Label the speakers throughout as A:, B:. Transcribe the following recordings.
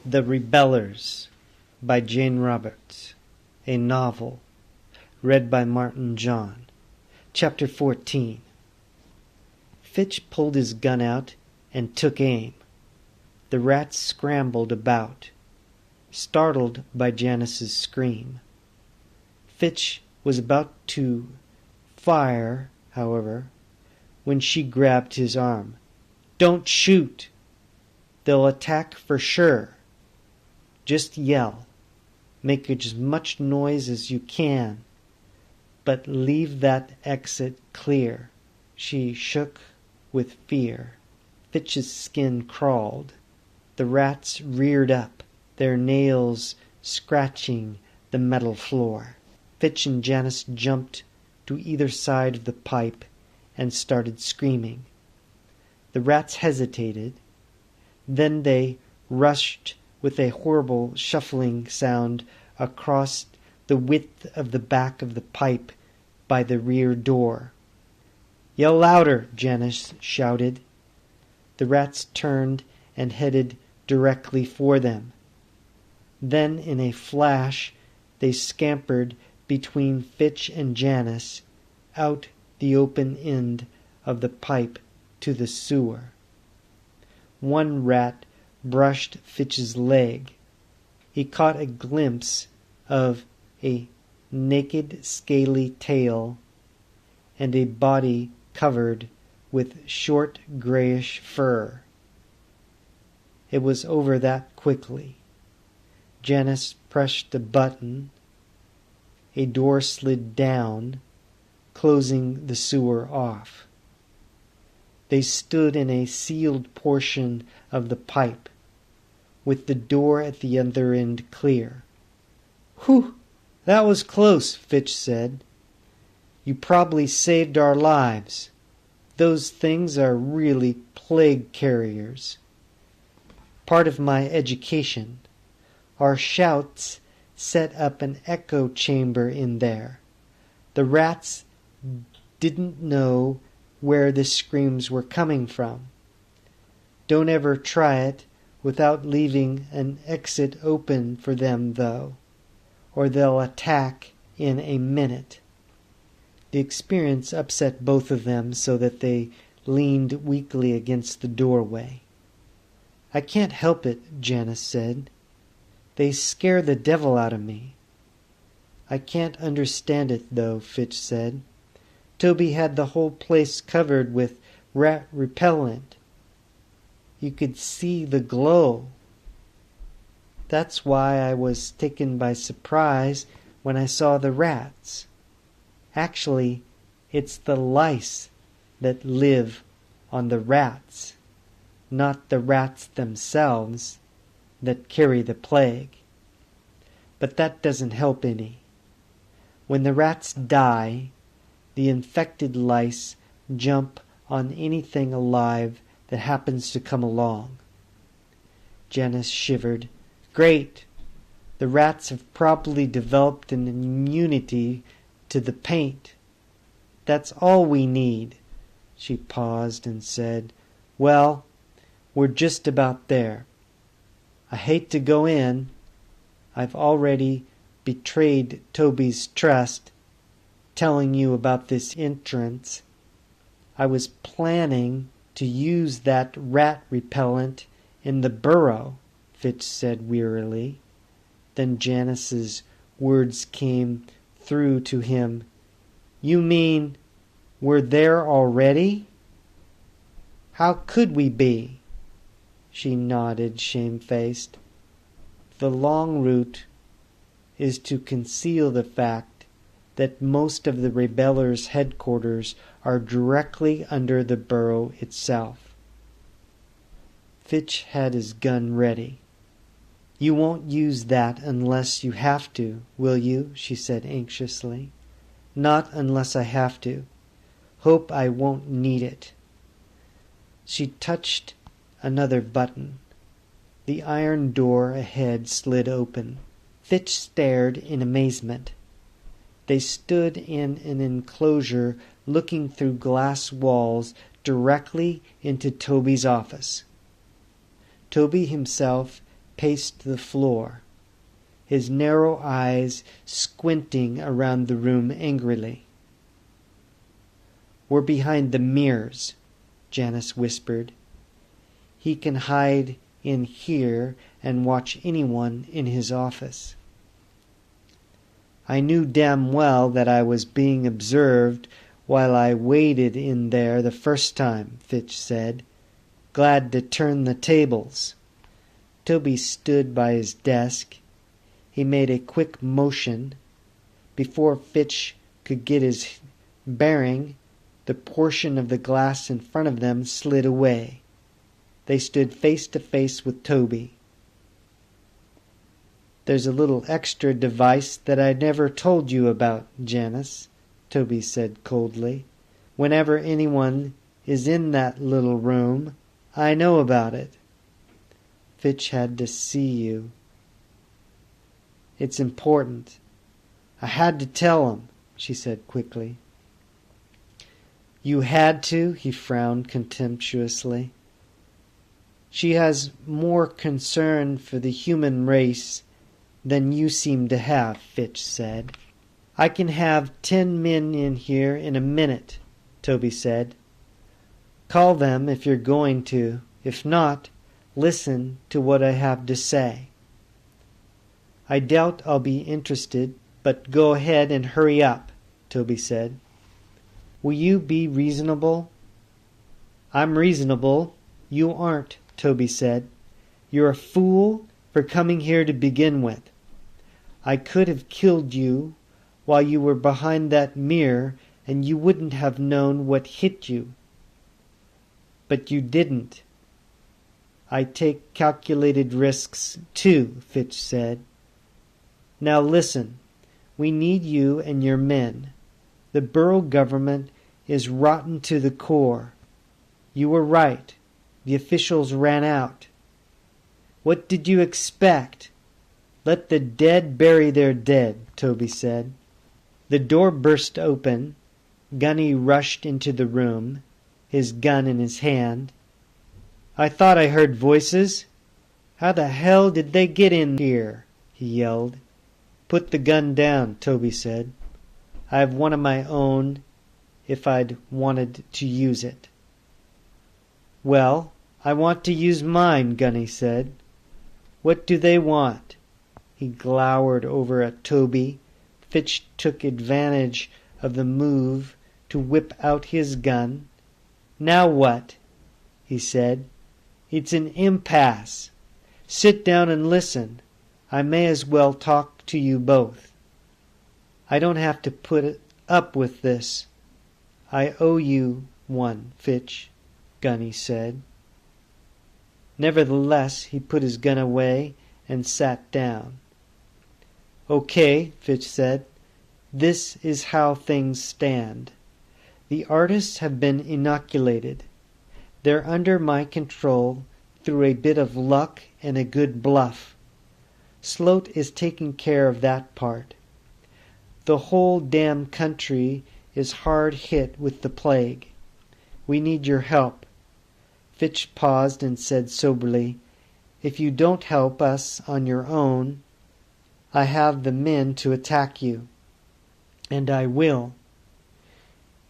A: The Rebellers by Jane Roberts. A novel. Read by Martin John. Chapter 14. Fitch pulled his gun out and took aim. The rats scrambled about, startled by Janice's scream. Fitch was about to fire, however, when she grabbed his arm. "Don't shoot! They'll attack for sure. Just yell. Make as much noise as you can, but leave that exit clear." She shook with fear. Fitch's skin crawled. The rats reared up, their nails scratching the metal floor. Fitch and Janice jumped to either side of the pipe and started screaming. The rats hesitated. Then they rushed with a horrible shuffling sound across the width of the back of the pipe by the rear door. "Yell louder," Janice shouted. The rats turned and headed directly for them. Then in a flash they scampered between Fitch and Janice out the open end of the pipe to the sewer. One rat brushed Fitch's leg. He caught a glimpse of a naked, scaly tail and a body covered with short grayish fur. It was over that quickly. Janice pressed a button. A door slid down, closing the sewer off. They stood in a sealed portion of the pipe, with the door at the other end clear. "Whew! That was close," Fitch said. "You probably saved our lives. Those things are really plague carriers. Part of my education. Our shouts set up an echo chamber in there. The rats didn't know where the screams were coming from. Don't ever try it without leaving an exit open for them, though, or they'll attack in a minute." The experience upset both of them so that they leaned weakly against the doorway. "I can't help it," Janice said. "They scare the devil out of me." "I can't understand it, though," Fitch said. "Toby had the whole place covered with rat repellent. You could see the glow. That's why I was taken by surprise when I saw the rats. Actually, it's the lice that live on the rats, not the rats themselves that carry the plague. But that doesn't help any. When the rats die, the infected lice jump on anything alive that happens to come along." Janice shivered. "Great! The rats have probably developed an immunity to the paint. That's all we need." She paused and said, "Well, we're just about there. I hate to go in. I've already betrayed Toby's trust, telling you about this entrance. I was planning to use that rat repellent in the burrow," Fitch said wearily. Then Janice's words came through to him. "You mean we're there already? How could we be?" She nodded, shamefaced. "The long route is to conceal the fact that most of the rebellers' headquarters are directly under the burrow itself." Fitch had his gun ready. "You won't use that unless you have to, will you?" she said anxiously. "Not unless I have to. Hope I won't need it." She touched another button. The iron door ahead slid open. Fitch stared in amazement. They stood in an enclosure looking through glass walls directly into Toby's office. Toby himself paced the floor, his narrow eyes squinting around the room angrily. "We're behind the mirrors," Janice whispered. "He can hide in here and watch anyone in his office." "I knew damn well that I was being observed while I waited in there the first time," Fitch said, glad to turn the tables. Toby stood by his desk. He made a quick motion. Before Fitch could get his bearing, the portion of the glass in front of them slid away. They stood face to face with Toby. "There's a little extra device that I never told you about, Janice," Toby said coldly. "Whenever anyone is in that little room, I know about it. Fitch had to see you. It's important. I had to tell him," she said quickly. "You had to?" He frowned contemptuously. "She has more concern for the human race than you seem to have," Fitch said. "I can have 10 men in here in a minute," Toby said. "Call them if you're going to. If not, listen to what I have to say." "I doubt I'll be interested, but go ahead and hurry up," Toby said. "Will you be reasonable?" "I'm reasonable. You aren't," Toby said. "You're a fool for coming here to begin with. I could have killed you while you were behind that mirror, and you wouldn't have known what hit you. But you didn't." "I take calculated risks, too," Fitch said. "Now listen. We need you and your men. The borough government is rotten to the core. You were right. The officials ran out. What did you expect? Let the dead bury their dead," Toby said. The door burst open. Gunny rushed into the room, his gun in his hand. "I thought I heard voices. How the hell did they get in here?" he yelled. "Put the gun down," Toby said. "I have one of my own if I'd wanted to use it." "Well, I want to use mine," Gunny said. "What do they want?" He glowered over at Toby. Fitch took advantage of the move to whip out his gun. "Now what?" he said. "It's an impasse. Sit down and listen. I may as well talk to you both." "I don't have to put up with this. I owe you one, Fitch," Gunny said. Nevertheless, he put his gun away and sat down. "Okay," Fitch said. "This is how things stand. The artists have been inoculated. They're under my control through a bit of luck and a good bluff. Sloat is taking care of that part. The whole damn country is hard hit with the plague. We need your help." Fitch paused and said soberly, "If you don't help us on your own, I have the men to attack you. And I will."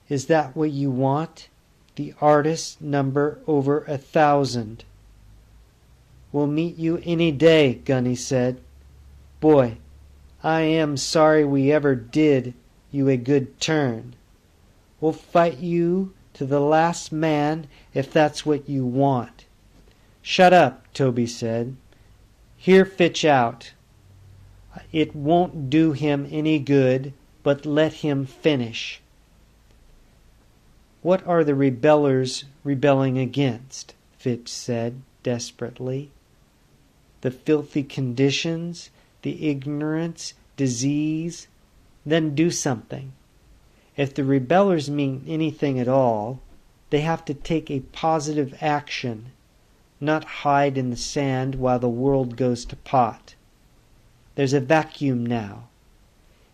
A: "Is that what you want? The artists number over 1,000. "We'll meet you any day," Gunny said. "Boy, I am sorry we ever did you a good turn. We'll fight you to the last man if that's what you want." "Shut up," Toby said. "Hear Fitch out. It won't do him any good, but let him finish." "What are the rebellers rebelling against?" Fitch said desperately. "The filthy conditions, the ignorance, disease? Then do something. If the rebellers mean anything at all, they have to take a positive action, not hide in the sand while the world goes to pot. There's a vacuum now.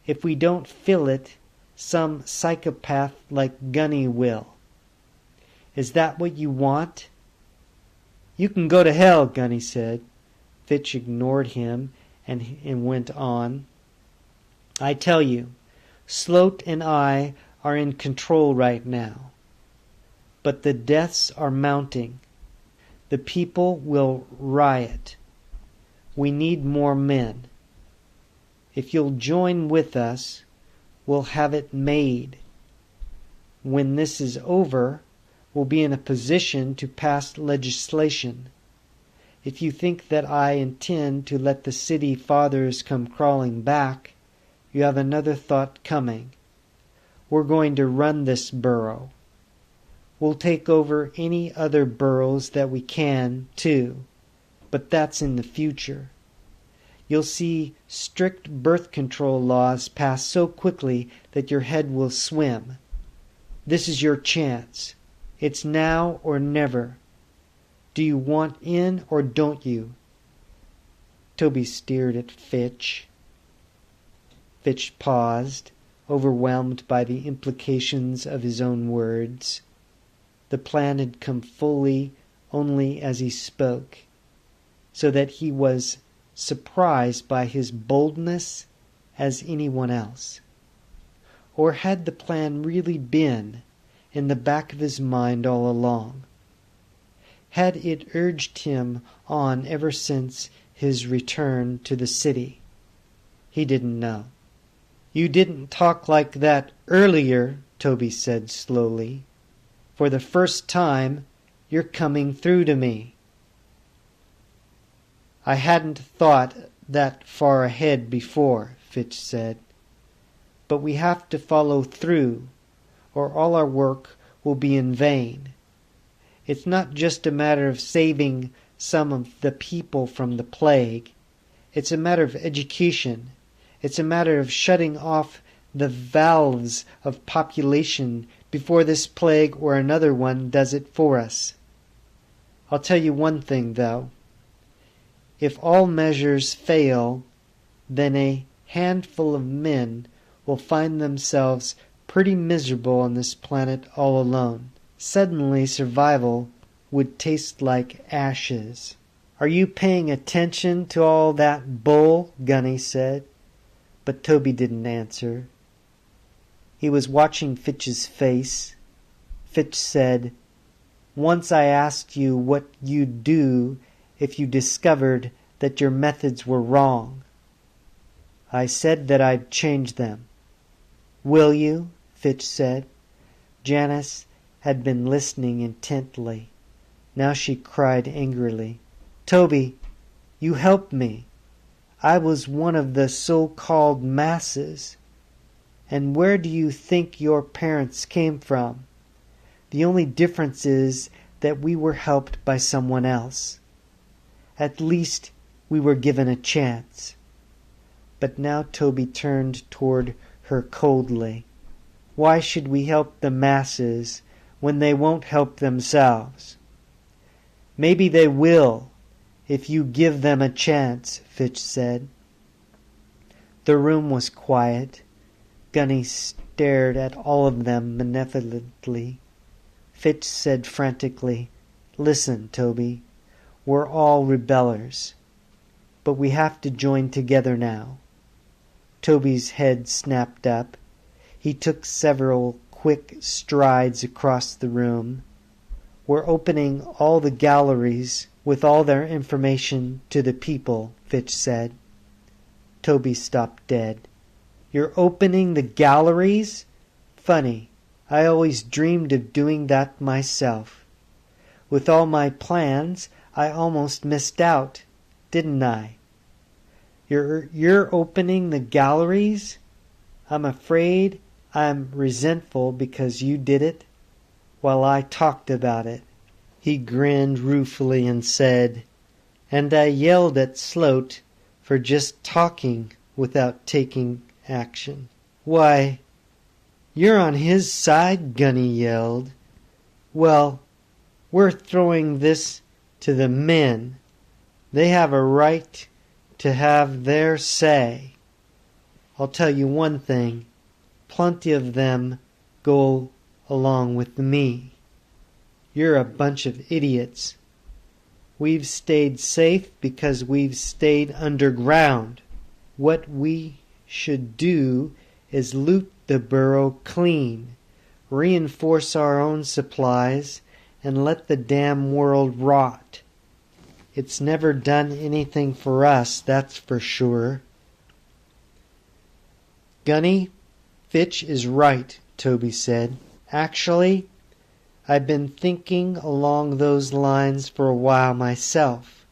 A: If we don't fill it, some psychopath like Gunny will. Is that what you want?" "You can go to hell," Gunny said. Fitch ignored him and went on. I tell you, Sloat and I are in control right now. But the deaths are mounting. The people will riot. We need more men. If you'll join with us, we'll have it made. When this is over, we'll be in a position to pass legislation. If you think that I intend to let the city fathers come crawling back, you have another thought coming. We're going to run this borough. We'll take over any other boroughs that we can, too, but that's in the future. You'll see strict birth control laws passed so quickly that your head will swim. This is your chance. It's now or never. Do you want in or don't you? Toby stared at Fitch. Fitch paused, overwhelmed by the implications of his own words. The plan had come fully only as he spoke, so that he was surprised by his boldness as anyone else. Or had the plan really been in the back of his mind all along? Had it urged him on ever since his return to the city? He didn't know. You didn't talk like that earlier, Toby said slowly. For the first time, you're coming through to me. I hadn't thought that far ahead before, Fitch said. But we have to follow through, or all our work will be in vain. It's not just a matter of saving some of the people from the plague. It's a matter of education. It's a matter of shutting off the valves of population before this plague or another one does it for us. I'll tell you one thing, though. If all measures fail, then a handful of men will find themselves pretty miserable on this planet all alone. Suddenly survival would taste like ashes. Are you paying attention to all that bull? Gunny said. But Toby didn't answer. He was watching Fitch's face. Fitch said, Once I asked you what you'd do if you discovered that your methods were wrong. I said that I'd change them. Will you? Fitch said. Janice had been listening intently. Now she cried angrily, Toby, you helped me. I was one of the so-called masses. And where do you think your parents came from? The only difference is that we were helped by someone else. At least we were given a chance. But now Toby turned toward her coldly. Why should we help the masses when they won't help themselves? Maybe they will, if you give them a chance, Fitch said. The room was quiet. Gunny stared at all of them malevolently. Fitch said frantically, Listen, Toby, we're all rebellers, but we have to join together now. Toby's head snapped up. He took several quick strides across the room. We're opening all the galleries with all their information to the people, Fitch said. Toby stopped dead. You're opening the galleries? Funny, I always dreamed of doing that myself. With all my plans, I almost missed out, didn't I? You're opening the galleries? I'm afraid I'm resentful because you did it while I talked about it. He grinned ruefully and said, And I yelled at Sloat for just talking without taking action. Why, you're on his side, Gunny yelled. Well, we're throwing this to the men. They have a right to have their say. I'll tell you one thing. Plenty of them go along with me. You're a bunch of idiots. We've stayed safe because we've stayed underground. What we should do is loot the burrow clean, reinforce our own supplies, and let the damn world rot. It's never done anything for us, that's for sure. Gunny, Fitch is right, Toby said. Actually, I've been thinking along those lines for a while myself.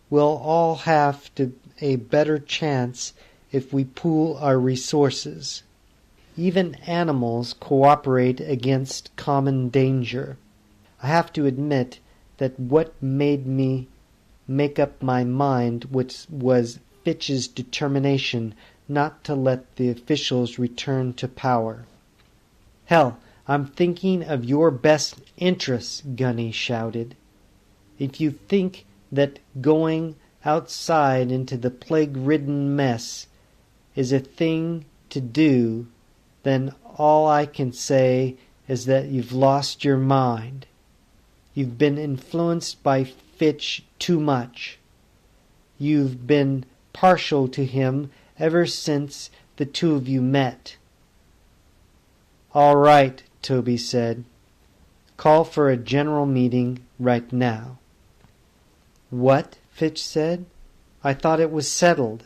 A: We'll all have a better chance if we pool our resources. Even animals cooperate against common danger. I have to admit that what made me make up my mind was Fitch's determination not to let the officials return to power. Hell, I'm thinking of your best interests, Gunny shouted. If you think that going outside into the plague-ridden mess is a thing to do, then all I can say is that you've lost your mind. You've been influenced by Fitch too much. You've been partial to him ever since the two of you met. All right, Toby said. Call for a general meeting right now. What? Fitch said. I thought it was settled.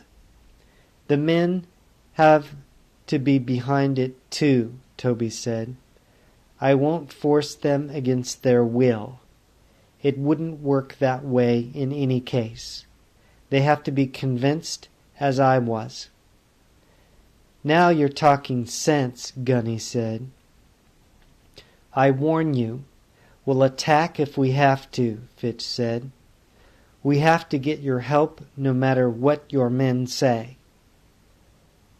A: The men have to be behind it too, Toby said. I won't force them against their will. It wouldn't work that way in any case. They have to be convinced, as I was. Now you're talking sense, Gunny said. I warn you, we'll attack if we have to, Fitch said. We have to get your help no matter what your men say.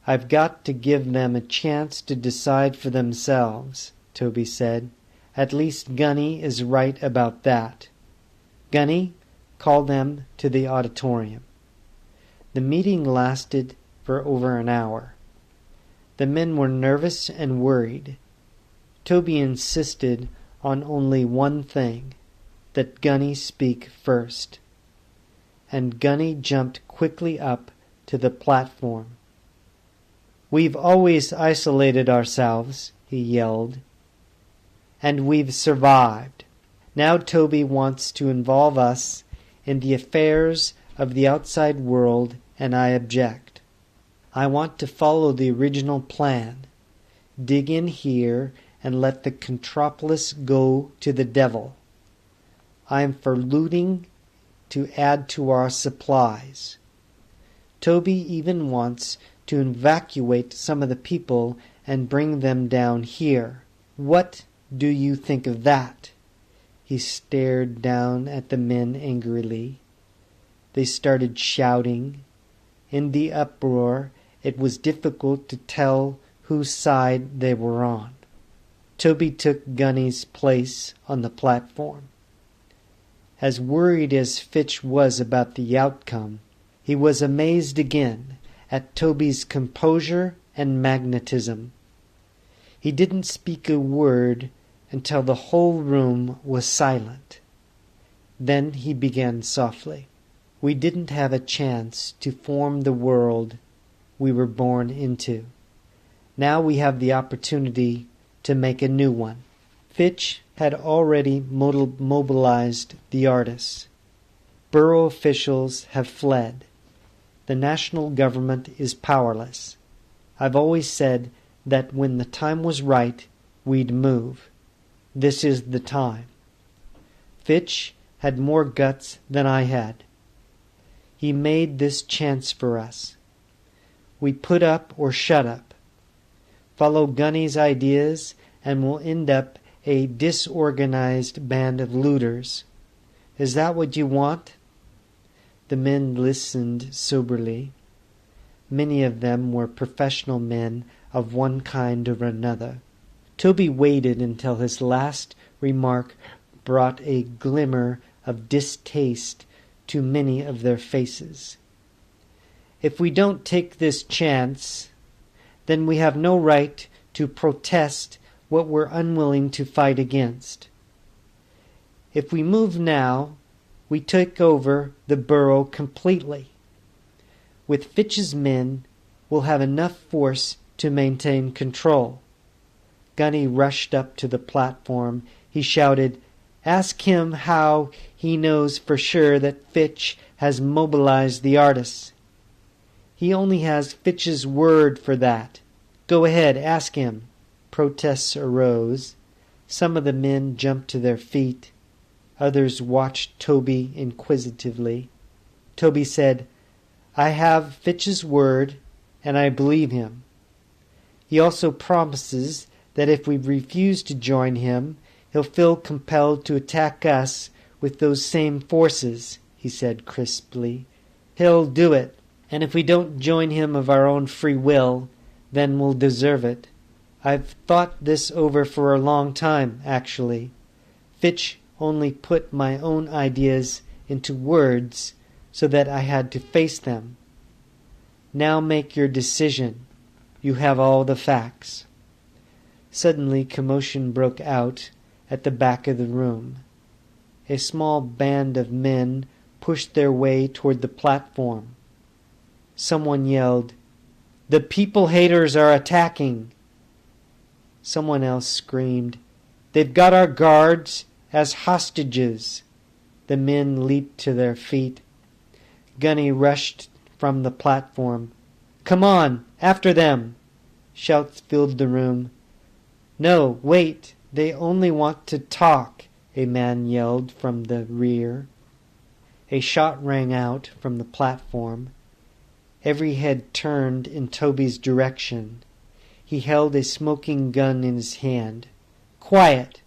A: I've got to give them a chance to decide for themselves, Toby said. At least Gunny is right about that. Gunny, call them to the auditorium. The meeting lasted for over an hour. The men were nervous and worried. Toby insisted on only one thing, that Gunny speak first. And Gunny jumped quickly up to the platform. We've always isolated ourselves, he yelled, and we've survived. Now Toby wants to involve us in the affairs of the outside world, and I object. I want to follow the original plan. Dig in here and let the Contropolis go to the devil. I am for looting to add to our supplies. Toby even wants to evacuate some of the people and bring them down here. What do you think of that? He stared down at the men angrily. They started shouting. In the uproar, it was difficult to tell whose side they were on. Toby took Gunny's place on the platform. As worried as Fitch was about the outcome, he was amazed again at Toby's composure and magnetism. He didn't speak a word until the whole room was silent. Then he began softly. We didn't have a chance to form the world we were born into. Now we have the opportunity to make a new one. Fitch had already mobilized the artists. Borough officials have fled. The national government is powerless. I've always said that when the time was right, we'd move. This is the time. Fitch had more guts than I had. He made this chance for us. We put up or shut up. Follow Gunny's ideas and we'll end up a disorganized band of looters. Is that what you want? The men listened soberly. Many of them were professional men of one kind or another. Toby waited until his last remark brought a glimmer of distaste to many of their faces. If we don't take this chance, then we have no right to protest what we're unwilling to fight against. If we move now, we took over the burrow completely. With Fitch's men, we'll have enough force to maintain control." Gunny rushed up to the platform. He shouted, "Ask him how he knows for sure that Fitch has mobilized the artists." "He only has Fitch's word for that. Go ahead, ask him." Protests arose. Some of the men jumped to their feet. Others watched Toby inquisitively. Toby said, "I have Fitch's word, and I believe him. He also promises that if we refuse to join him, he'll feel compelled to attack us with those same forces," he said crisply. "He'll do it, and if we don't join him of our own free will, then we'll deserve it. I've thought this over for a long time, actually. Fitch only put my own ideas into words so that I had to face them. Now make your decision. You have all the facts." Suddenly commotion broke out at the back of the room. A small band of men pushed their way toward the platform. Someone yelled, "The people haters are attacking!" Someone else screamed, "They've got our guards as hostages." The men leaped to their feet. Gunny rushed from the platform. "Come on, after them!" Shouts filled the room. "No, wait, they only want to talk," a man yelled from the rear. A shot rang out from the platform. Every head turned in Toby's direction. He held a smoking gun in his hand. "Quiet!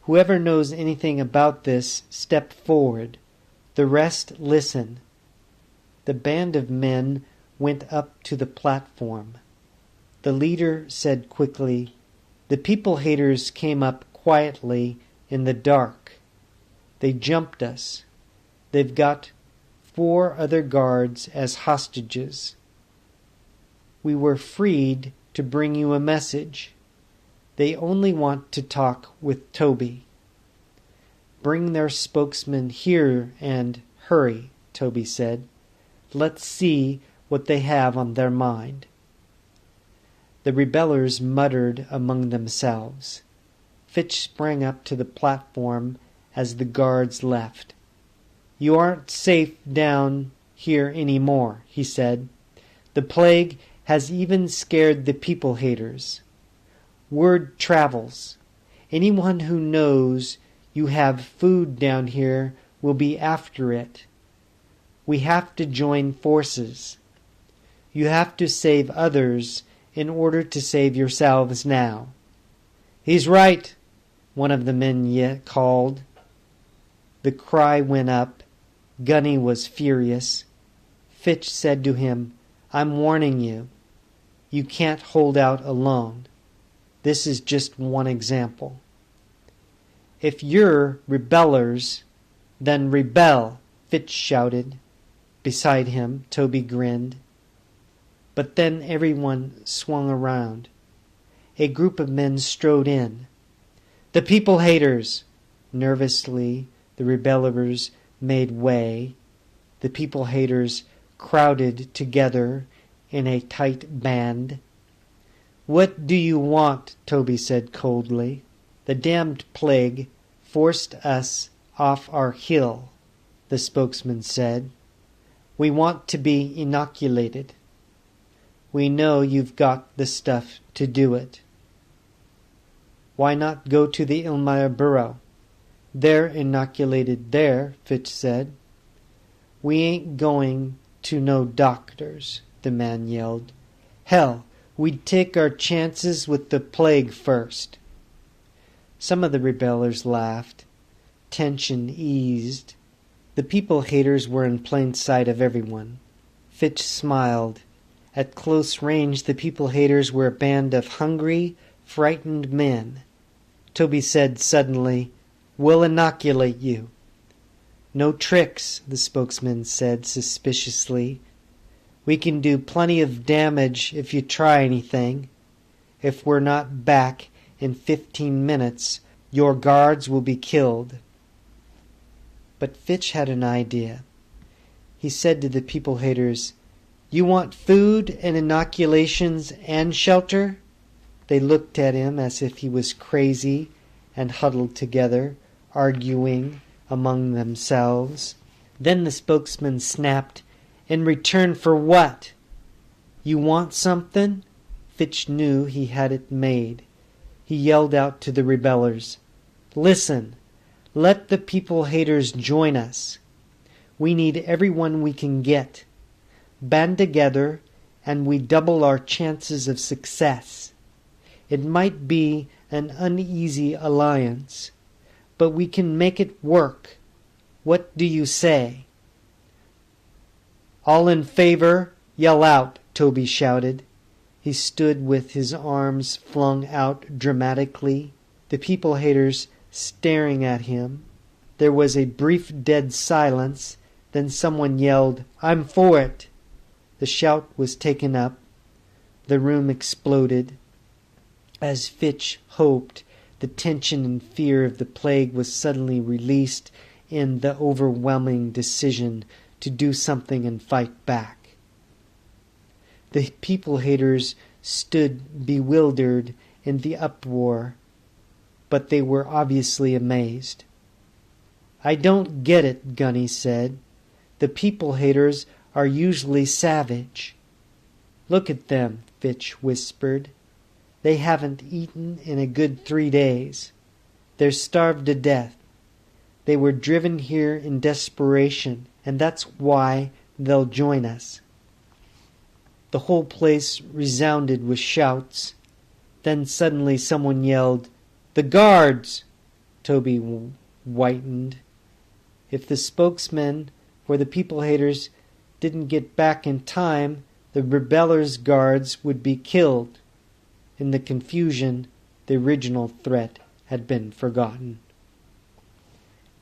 A: Whoever knows anything about this, step forward. The rest, listen." The band of men went up to the platform. The leader said quickly, "The people haters came up quietly in the dark. They jumped us. They've got 4 other guards as hostages. We were freed to bring you a message. They only want to talk with Toby." "Bring their spokesman here and hurry," Toby said. "Let's see what they have on their mind." The rebellers muttered among themselves. Fitch sprang up to the platform as the guards left. "You aren't safe down here any more," he said. "The plague has even scared the people haters. Word travels. Anyone who knows you have food down here will be after it. We have to join forces. You have to save others in order to save yourselves now." "He's right," one of the men called. The cry went up. Gunny was furious. Fitch said to him, "I'm warning you. You can't hold out alone. This is just one example." "If you're rebellers, then rebel," Fitch shouted. Beside him, Toby grinned. But then everyone swung around. A group of men strode in. "The people haters!" Nervously, the rebellers made way. The people haters crowded together in a tight band. "What do you want?" Toby said coldly. "The damned plague forced us off our hill," the spokesman said. "We want to be inoculated. We know you've got the stuff to do it." "Why not go to the Illmire Burrow? They're inoculated there," Fitch said. "We ain't going to no doctors," the man yelled. "Hell, we'd take our chances with the plague first." Some of the rebellers laughed. Tension eased. The people haters were in plain sight of everyone. Fitch smiled. At close range, the people haters were a band of hungry, frightened men. Toby said suddenly, "We'll inoculate you." "No tricks," the spokesman said suspiciously. "We can do plenty of damage if you try anything. If we're not back in 15 minutes, your guards will be killed." But Fitch had an idea. He said to the people haters, "You want food and inoculations and shelter?" They looked at him as if he was crazy and huddled together, arguing among themselves. Then the spokesman snapped, "In return for what? You want something?" Fitch knew he had it made. He yelled out to the rebellers, "Listen, let the people haters join us. We need everyone we can get. Band together and we double our chances of success. It might be an uneasy alliance, but we can make it work. What do you say?" "All in favor, yell out," Toby shouted. He stood with his arms flung out dramatically, the people haters staring at him. There was a brief dead silence. Then someone yelled, "I'm for it." The shout was taken up. The room exploded. As Fitch hoped, the tension and fear of the plague was suddenly released in the overwhelming decision to do something and fight back. The people haters stood bewildered in the uproar, but they were obviously amazed. "I don't get it," Gunny said. "The people haters are usually savage." "Look at them," Fitch whispered. "They haven't eaten in a good 3 days. They're starved to death. They were driven here in desperation, and that's why they'll join us." The whole place resounded with shouts. Then suddenly someone yelled, "The guards!" Toby whitened. If the spokesman for the people haters didn't get back in time, the rebellers' guards would be killed. In the confusion, the original threat had been forgotten.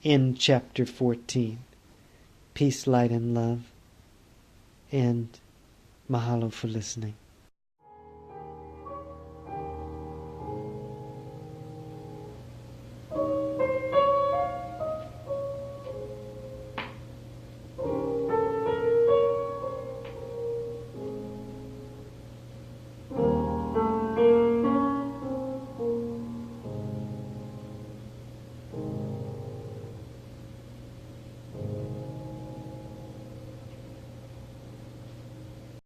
A: End chapter 14. Peace, light, and love. And mahalo for listening.